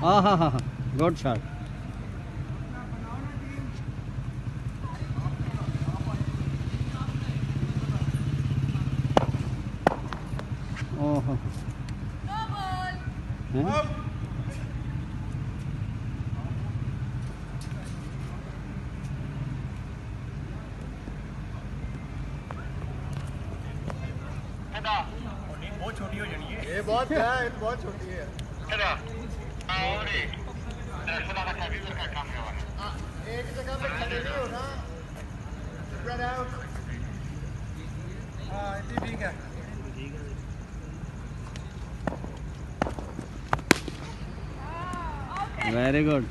हाँ, good shot. ओह बहुत छोटी हो जानी है ये बहुत है, ये बहुत छोटी है। एक जगह पे खड़े नहीं हो ना, spread out। हाँ इतनी ठीक है। Very good.